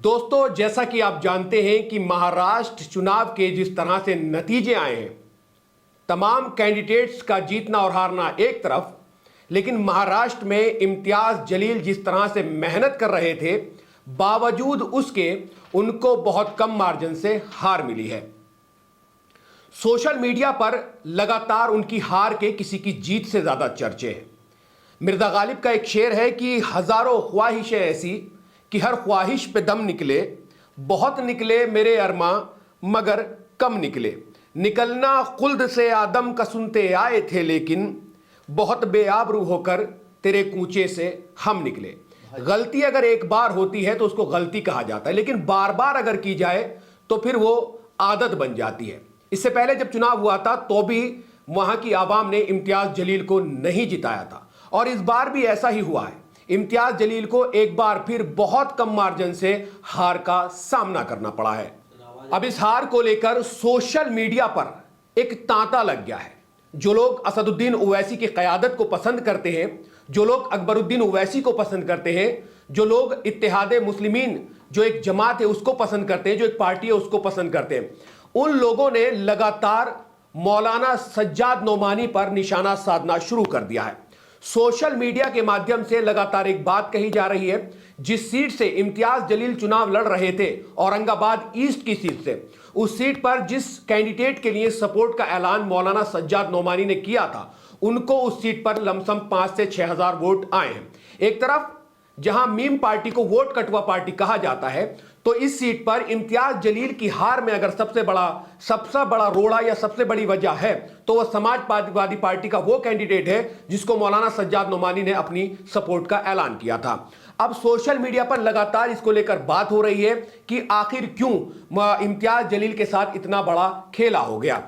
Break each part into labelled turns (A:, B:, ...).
A: दोस्तों, जैसा कि आप जानते हैं कि महाराष्ट्र चुनाव के जिस तरह से नतीजे आए हैं, तमाम कैंडिडेट्स का जीतना और हारना एक तरफ, लेकिन महाराष्ट्र में इम्तियाज जलील जिस तरह से मेहनत कर रहे थे, बावजूद उसके उनको बहुत कम मार्जिन से हार मिली है। सोशल मीडिया पर लगातार उनकी हार के किसी की जीत से ज्यादा चर्चे हैं। मिर्जा गालिब का एक शेर है कि हजारों ख्वाहिशें ऐसी कि हर ख्वाहिश पे दम निकले, बहुत निकले मेरे अरमा मगर कम निकले, निकलना खुल्द से आदम का सुनते आए थे, लेकिन बहुत बेआबरू होकर तेरे कूचे से हम निकले। गलती अगर एक बार होती है तो उसको गलती कहा जाता है, लेकिन बार बार अगर की जाए तो फिर वो आदत बन जाती है। इससे पहले जब चुनाव हुआ था तो भी वहां की आवाम ने इम्तियाज जलील को नहीं जिताया था, और इस बार भी ऐसा ही हुआ है। इम्तियाज जलील को एक बार फिर बहुत कम मार्जिन से हार का सामना करना पड़ा है। अब इस हार को लेकर सोशल मीडिया पर एक तांता लग गया है। जो लोग असदुद्दीन ओवैसी की क़यादत को पसंद करते हैं, जो लोग अकबरुद्दीन ओवैसी को पसंद करते हैं, जो लोग इत्तेहाद मुस्लिमीन जो एक जमात है उसको पसंद करते हैं, जो एक पार्टी है उसको पसंद करते हैं, उन लोगों ने लगातार मौलाना सज्जाद नोमानी पर निशाना साधना शुरू कर दिया है। सोशल मीडिया के माध्यम से लगातार एक बात कही जा रही है, जिस सीट से इम्तियाज जलील चुनाव लड़ रहे थे, औरंगाबाद ईस्ट की सीट से, उस सीट पर जिस कैंडिडेट के लिए सपोर्ट का ऐलान मौलाना सज्जाद नोमानी ने किया था, उनको उस सीट पर लमसम 5 से 6 हजार वोट आए हैं। एक तरफ जहां मीम पार्टी को वोट कटवा पार्टी कहा जाता है, तो इस सीट पर इम्तियाज जलील की हार में अगर सबसे बड़ा रोड़ा या सबसे बड़ी वजह है तो वह समाजवादी पार्टी का वो कैंडिडेट है जिसको मौलाना सज्जाद नोमानी ने अपनी सपोर्ट का ऐलान किया था। अब सोशल मीडिया पर लगातार इसको लेकर बात हो रही है कि आखिर क्यों इम्तियाज जलील के साथ इतना बड़ा खेला हो गया।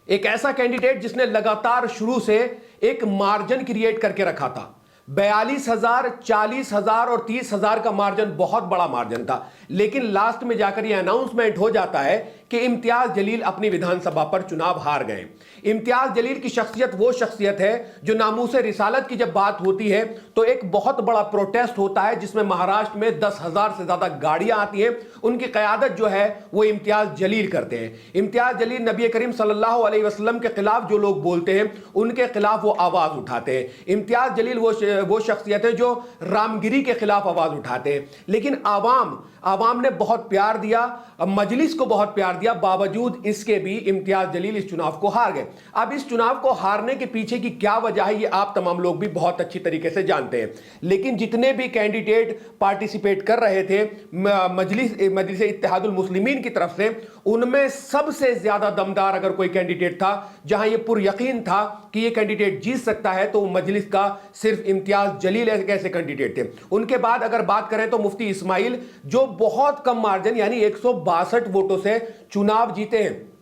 A: एक ऐसा कैंडिडेट जिसने लगातार शुरू से एक मार्जिन क्रिएट करके रखा था, 42,000, 40,000 और 30,000 का मार्जिन बहुत बड़ा मार्जिन था, लेकिन लास्ट में जाकर यह अनाउंसमेंट हो जाता है कि इम्तियाज जलील अपनी विधानसभा पर चुनाव हार गए। इम्तियाज जलील की शख्सियत वो शख्सियत है जो नामूस रिसालत की जब बात होती है तो एक बहुत बड़ा प्रोटेस्ट होता है, जिसमें महाराष्ट्र में 10,000 से ज्यादा गाड़ियां आती हैं। उनकी क़यादत जो है वो इम्तियाज जलील करते हैं। इम्तियाज जलील नबी करीम सल्लल्लाहु अलैहि वसल्लम के खिलाफ जो लोग बोलते हैं उनके खिलाफ वो आवाज उठाते हैं। इम्तियाज जलील वो शख्सियत है जो रामगिरी के खिलाफ आवाज उठाते हैं। लेकिन आवाम ने बहुत प्यार दिया, मजलिस को बहुत प्यार दिया, बावजूद इसके भी इम्तियाज जलील इस चुनाव को हार गए। अब इस चुनाव को हारने के पीछे की क्या वजह है ये आप तमाम लोग भी बहुत अच्छी तरीके से जानते हैं। लेकिन जितने भी कैंडिडेट पार्टिसिपेट कर रहे थे मजलिस इत्तेहादुल मुस्लिमीन की तरफ से, उनमें सबसे ज्यादा दमदार अगर कोई कैंडिडेट था जहां यह पुर यकीन था कि यह कैंडिडेट जीत सकता है, तो मजलिस का सिर्फ इम्तियाज जलील ऐसे कैंडिडेट थे। उनके बाद अगर बात करें तो मुफ्ती इस्माइल, जो बहुत कम मार्जिन यानी 162 वोटों से चुनाव जीते हैं।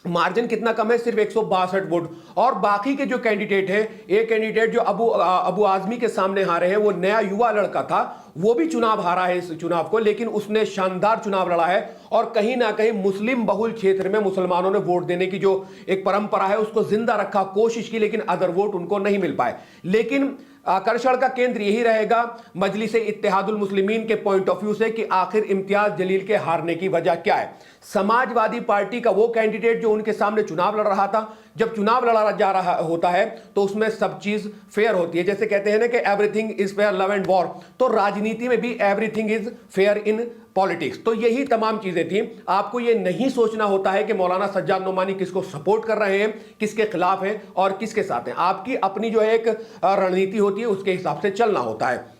A: मार्जिन कितना कम है, सिर्फ 162 वोट। और बाकी के जो कैंडिडेट हैं, एक कैंडिडेट जो अबू आजमी के सामने हारे हैं, वो नया युवा लड़का था, वो भी चुनाव हारा है इस चुनाव को, लेकिन उसने शानदार चुनाव लड़ा है और कहीं ना कहीं मुस्लिम बहुल क्षेत्र में मुसलमानों ने वोट देने की जो एक परंपरा है उसको जिंदा रखा, कोशिश की, लेकिन अदर वोट उनको नहीं मिल पाए। लेकिन आकर्षण का केंद्र यही रहेगा मजलिस इत्तेहादुल मुस्लिमीन के पॉइंट ऑफ व्यू से कि आखिर इम्तियाज जलील के हारने की वजह क्या है। समाजवादी पार्टी का वो कैंडिडेट जो उनके सामने चुनाव लड़ रहा था, जब चुनाव लड़ा जा रहा होता है तो उसमें सब चीज फेयर होती है। जैसे कहते हैं ना कि everything is fair love and war, तो राजनीति में भी everything is fair in politics. तो यही तमाम चीजें थी। आपको ये नहीं सोचना होता है कि मौलाना सज्जाद नोमानी किसको सपोर्ट कर रहे हैं, किसके खिलाफ हैं और किसके साथ हैं। आपकी अपनी जो है एक रणनीति होती है, उसके हिसाब से चलना होता है।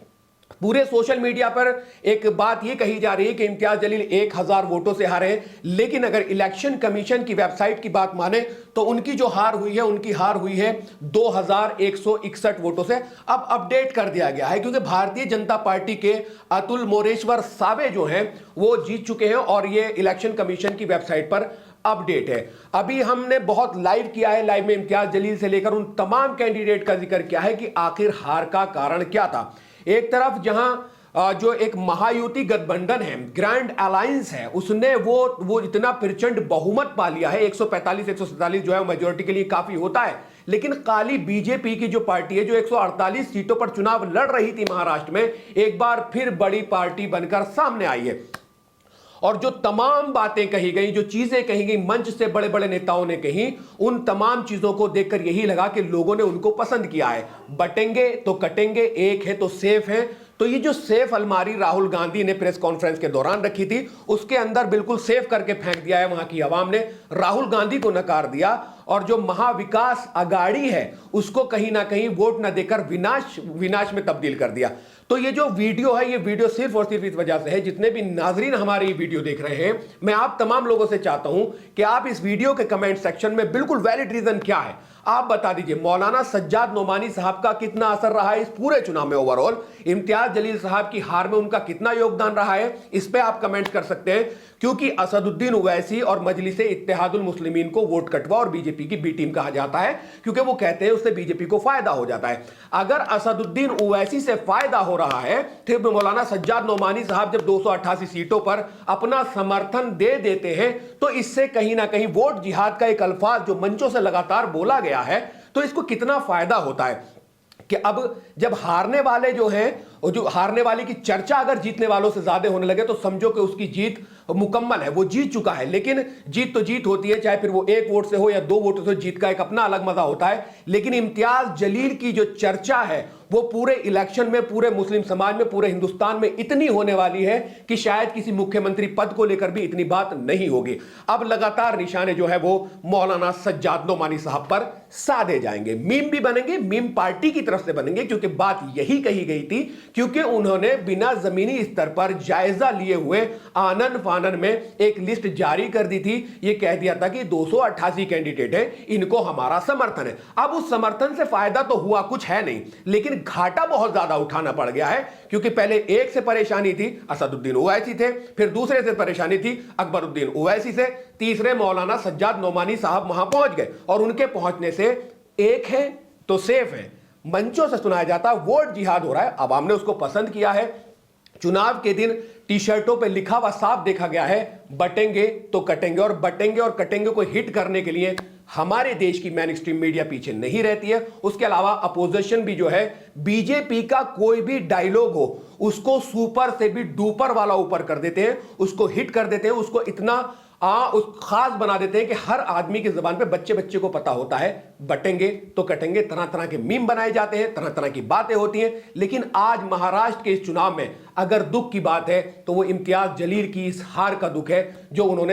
A: पूरे सोशल मीडिया पर एक बात यह कही जा रही है कि इम्तियाज जलील 1000 वोटों से हारे हैं, लेकिन अगर इलेक्शन कमीशन की वेबसाइट की बात माने तो उनकी जो हार हुई है, उनकी हार हुई है 2161 वोटों से। अब अपडेट कर दिया गया है क्योंकि भारतीय जनता पार्टी के अतुल मोरेश्वर सावे जो हैं वो जीत चुके हैं और ये इलेक्शन कमीशन की वेबसाइट पर अपडेट है। अभी हमने बहुत लाइव किया है, लाइव में इम्तियाज जलील से लेकर उन तमाम कैंडिडेट का जिक्र किया है कि आखिर हार का कारण क्या था। एक तरफ जहां जो एक महायुति गठबंधन है, ग्रैंड अलायंस है, उसने वो इतना प्रचंड बहुमत पा लिया है, 145 147 जो है मेजोरिटी के लिए काफी होता है। लेकिन काली बीजेपी की जो पार्टी है, जो 148 सीटों पर चुनाव लड़ रही थी महाराष्ट्र में, एक बार फिर बड़ी पार्टी बनकर सामने आई है। और जो तमाम बातें कही गई, जो चीजें कही गई, मंच से बड़े बड़े नेताओं ने कही, उन तमाम चीजों को देखकर यही लगा कि लोगों ने उनको पसंद किया है। बटेंगे तो कटेंगे, एक है तो सेफ है। तो ये जो सेफ अलमारी राहुल गांधी ने प्रेस कॉन्फ्रेंस के दौरान रखी थी, उसके अंदर बिल्कुल सेफ करके फेंक दिया है वहां की आवाम ने। राहुल गांधी को नकार दिया और जो महाविकास अघाड़ी है उसको कहीं ना कहीं वोट न देकर विनाश में तब्दील कर दिया। तो ये जो वीडियो है, ये वीडियो सिर्फ और सिर्फ इस वजह से है, जितने भी नाजरीन हमारे ये वीडियो देख रहे हैं, मैं आप तमाम लोगों से चाहता हूं कि आप इस वीडियो के कमेंट सेक्शन में बिल्कुल वैलिड रीजन क्या है आप बता दीजिए। मौलाना सज्जाद नोमानी साहब का कितना असर रहा है इस पूरे चुनाव में ओवरऑल, इम्तियाज जलील साहब की हार में उनका कितना योगदान रहा है, इस पे आप कमेंट कर सकते हैं। क्योंकि असदुद्दीन ओवैसी और मजलिस इत्तेहादुल मुस्लिमीन को वोट कटवा और बीजेपी की बी टीम कहा जाता है, क्योंकि वो कहते हैं उससे बीजेपी को फायदा हो जाता है। अगर असदुद्दीन ओवैसी से फायदा हो रहा है, फिर मौलाना सज्जाद नोमानी साहब जब 288 सीटों पर अपना समर्थन दे देते हैं, तो इससे कहीं ना कहीं वोट जिहाद का एक अल्फाज जो मंचों से लगातार बोला गया है, तो इसको कितना फायदा होता है कि अब जब हारने वाले जो हैं, और जो हारने वाले की चर्चा अगर जीतने वालों से ज्यादा होने लगे, तो समझो कि उसकी जीत मुकम्मल है, वो जीत चुका है। लेकिन जीत तो जीत होती है, चाहे फिर वो 1 वोट से हो या 2 वोट से, जीत का एक अपना अलग मजा होता है। लेकिन इम्तियाज जलील की जो चर्चा है वो पूरे इलेक्शन में, पूरे मुस्लिम समाज में, पूरे हिंदुस्तान में इतनी होने वाली है कि शायद किसी मुख्यमंत्री पद को लेकर भी इतनी बात नहीं होगी। अब लगातार निशाने जो है वो मौलाना सज्जाद नोमानी साहब पर साधे जाएंगे। मीम भी बनेंगे, मीम पार्टी की तरफ से बनेंगे, क्योंकि बात यही कही गई थी, क्योंकि उन्होंने बिना जमीनी स्तर पर जायजा लिए हुए आनन फानन में एक लिस्ट जारी कर दी थी। यह कह दिया था कि 288 कैंडिडेट है, इनको हमारा समर्थन है। अब उस समर्थन से फायदा तो हुआ कुछ है नहीं, लेकिन घाटा बहुत ज्यादा उठाना पड़ गया है। क्योंकि पहले एक से परेशानी थी, असदुद्दीन ओवैसी थे, फिर दूसरे से परेशानी थी अकबरुद्दीन ओवैसी से, तीसरे मौलाना सज्जाद नोमानी साहब वहां पहुंच गए। और उनके पहुंचने से एक है तो सेफ है, मंचों से सुनाया जाता वोट जिहाद हो रहा है, आवाम ने उसको पसंद किया है। चुनाव के दिन टी शर्टों पे लिखा हुआ साफ देखा गया है, बटेंगे तो कटेंगे। और बटेंगे और कटेंगे को हिट करने के लिए हमारे देश की मेन स्ट्रीम मीडिया पीछे नहीं रहती है। उसके अलावा अपोजिशन भी जो है, बीजेपी का कोई भी डायलॉग हो उसको सुपर से भी डुपर वाला ऊपर कर देते हैं, उसको हिट कर देते हैं, उसको इतना उस खास बना देते हैं कि हर आदमी की जुबान पे बच्चे बच्चे को पता होता है बटेंगे तो कटेंगे। तरह तरह के मीम बनाए जाते हैं, तरह तरह की बातें होती हैं। लेकिन आज महाराष्ट्र के इस चुनाव में अगर दुख की बात है तो वो इम्तियाज जलील की इस हार का दुख है, जो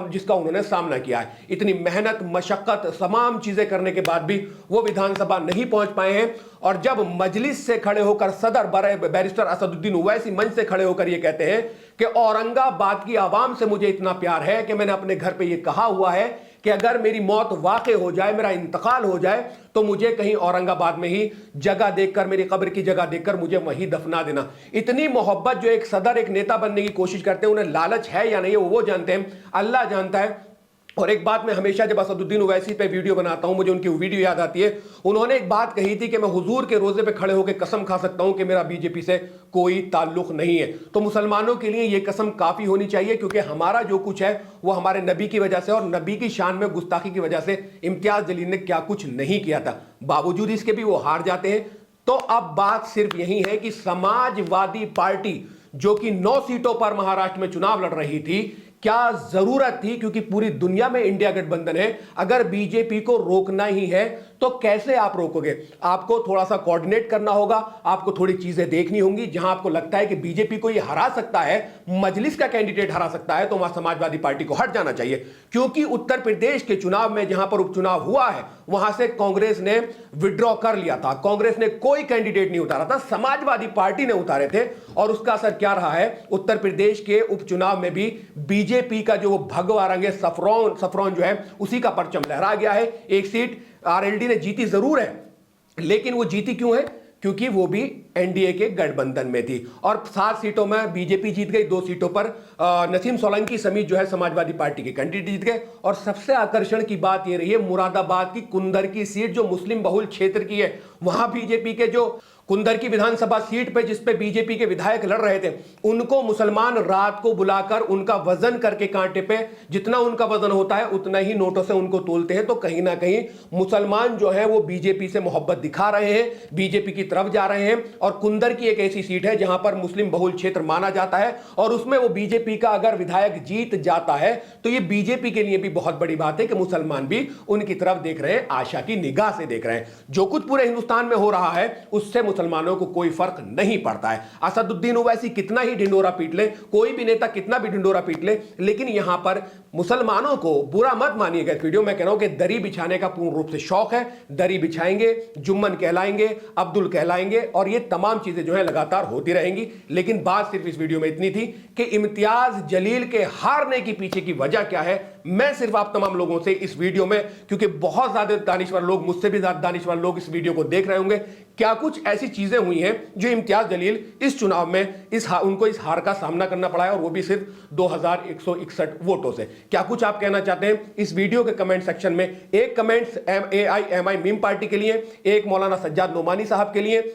A: जिसका उन्होंने सामना किया है। इतनी मेहनत, मशक्कत, तमाम चीजें करने के बाद भी वो विधानसभा नहीं पहुंच पाए हैं। और जब मजलिस से खड़े होकर सदर बैरिस्टर असदुद्दीन ओवैसी मंच से खड़े होकर ये कहते हैं कि औरंगाबाद की आवाम से मुझे इतना प्यार है कि मैंने अपने घर पे ये कहा हुआ है कि अगर मेरी मौत वाक़ई हो जाए, मेरा इंतकाल हो जाए, तो मुझे कहीं औरंगाबाद में ही जगह देखकर, मेरी कब्र की जगह देखकर मुझे वहीं दफना देना। इतनी मोहब्बत जो एक सदर, एक नेता बनने की कोशिश करते हैं, उन्हें लालच है या नहीं वो जानते हैं, अल्लाह जानता है। और एक बात मैं हमेशा जब असदुद्दीन ओवैसी पे वीडियो बनाता हूं, मुझे उनकी वीडियो याद आती है। उन्होंने एक बात कही थी कि मैं हुजूर के रोजे पे खड़े होकर कसम खा सकता हूं कि मेरा बीजेपी से कोई ताल्लुक नहीं है। तो मुसलमानों के लिए यह कसम काफी होनी चाहिए, क्योंकि हमारा जो कुछ है वो हमारे नबी की वजह से, और नबी की शान में गुस्ताखी की वजह से इम्तियाज जलील ने क्या कुछ नहीं किया था, बावजूद इसके भी वो हार जाते हैं। तो अब बात सिर्फ यही है कि समाजवादी पार्टी जो कि 9 सीटों पर महाराष्ट्र में चुनाव लड़ रही थी, क्या जरूरत थी, क्योंकि पूरी दुनिया में इंडिया गठबंधन है, अगर बीजेपी को रोकना ही है तो कैसे आप रोकोगे? आपको थोड़ा सा कोऑर्डिनेट करना होगा, आपको थोड़ी चीजें देखनी होंगी। जहां आपको लगता है कि बीजेपी को ये हरा सकता है, मजलिस का कैंडिडेट हरा सकता है, तो वहां समाजवादी पार्टी को हट जाना चाहिए। क्योंकि उत्तर प्रदेश के चुनाव में जहां पर उपचुनाव हुआ है, वहां से कांग्रेस ने विड्रॉ कर लिया था, कांग्रेस ने कोई कैंडिडेट नहीं उतारा था, समाजवादी पार्टी ने उतारे थे। और उसका असर क्या रहा है? उत्तर प्रदेश के उपचुनाव में भी बीजेपी का जो भगवा रंग है, सफरौन जो है, उसी का परचम लहरा गया है। एक सीट आरएलडी ने जीती जरूर है, लेकिन वो जीती क्यों है? क्योंकि वो भी एनडीए के गठबंधन में थी। और 7 सीटों में बीजेपी जीत गई, 2 सीटों पर नसीम सोलंकी समेत जो है समाजवादी पार्टी के कैंडिडेट जीत गए। और सबसे आकर्षण की बात यह रही है, मुरादाबाद की कुंदर की सीट जो मुस्लिम बहुल क्षेत्र की है, वहां बीजेपी के जो कुंदर की विधानसभा सीट पे जिस पे बीजेपी के विधायक लड़ रहे थे, उनको मुसलमान रात को बुलाकर उनका वजन करके कांटे पे जितना उनका वजन होता है उतना ही नोटों से उनको तोलते हैं। तो कहीं ना कहीं मुसलमान जो है वो बीजेपी से मोहब्बत दिखा रहे हैं, बीजेपी की तरफ जा रहे हैं। और कुंदर की एक ऐसी सीट है जहां पर मुस्लिम बहुल क्षेत्र माना जाता है और उसमें वो बीजेपी का अगर विधायक जीत जाता है तो ये बीजेपी के लिए भी बहुत बड़ी बात है कि मुसलमान भी उनकी तरफ देख रहे हैं, आशा की निगाह से देख रहे हैं। जो कुछ पूरे हिंदुस्तान में हो रहा है उससे मुसलमानों को कोई फर्क नहीं पड़ता है। असदुद्दीन ओवैसी कितना ही ढिंडोरा पीट ले, कोई भी नेता कितना भी ढिंडोरा पीट ले, लेकिन यहां पर मुसलमानों को बुरा मत मानिएगा। इस वीडियो में कह रहा हूं कि दरी बिछाने का पूर्ण रूप से शौक है, दरी बिछाएंगे, जुम्मन कहलाएंगे, अब्दुल कहलाएंगे और ये तमाम चीजें जो है लगातार होती रहेंगी। लेकिन बात सिर्फ इस वीडियो में इतनी थी कि इम्तियाज जलील के हारने के पीछे की वजह क्या है। मैं सिर्फ आप तमाम लोगों से इस वीडियो में, क्योंकि बहुत ज्यादा दानिश्वर लोग, मुझसे भी ज्यादा दानिश्वर लोग इस वीडियो को देख रहे होंगे, क्या कुछ ऐसी चीजें हुई हैं जो इम्तियाज जलील इस चुनाव में उनको इस हार का सामना करना पड़ा है और वो भी सिर्फ 2161 वोटों से। क्या कुछ आप कहना चाहते हैं इस वीडियो के कमेंट सेक्शन में। एक कमेंट्स AIMI मीम पार्टी के लिए, एक मौलाना सज्जाद नोमानी साहब के लिए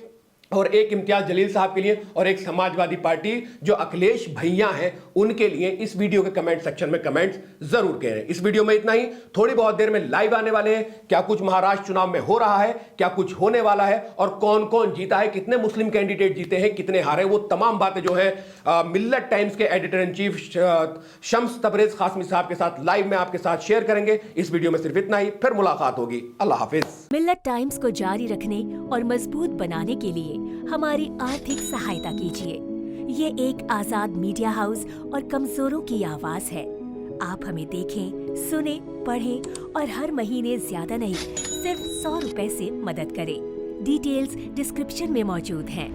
A: और एक इम्तियाज जलील साहब के लिए और एक समाजवादी पार्टी जो अखिलेश भैया हैं उनके लिए इस वीडियो के कमेंट सेक्शन में कमेंट्स जरूर करें। इस वीडियो में इतना ही। थोड़ी बहुत देर में लाइव आने वाले हैं, क्या कुछ महाराष्ट्र चुनाव में हो रहा है, क्या कुछ होने वाला है और कौन कौन जीता है, कितने मुस्लिम कैंडिडेट जीते हैं, कितने हारे, वो तमाम बातें जो है मिल्लत टाइम्स के editor in chief Shams Tabrez Qasmi साहब के साथ लाइव में आपके साथ शेयर करेंगे। इस वीडियो में सिर्फ इतना ही, फिर मुलाकात होगी। अल्लाह हाफिज।
B: मिल्लत टाइम्स को जारी रखने और मजबूत बनाने के लिए हमारी आर्थिक सहायता कीजिए। ये एक आजाद मीडिया हाउस और कमजोरों की आवाज है। आप हमें देखें, सुने, पढ़ें और हर महीने ज्यादा नहीं, सिर्फ 100 रुपए से मदद करें। डिटेल्स डिस्क्रिप्शन में मौजूद हैं।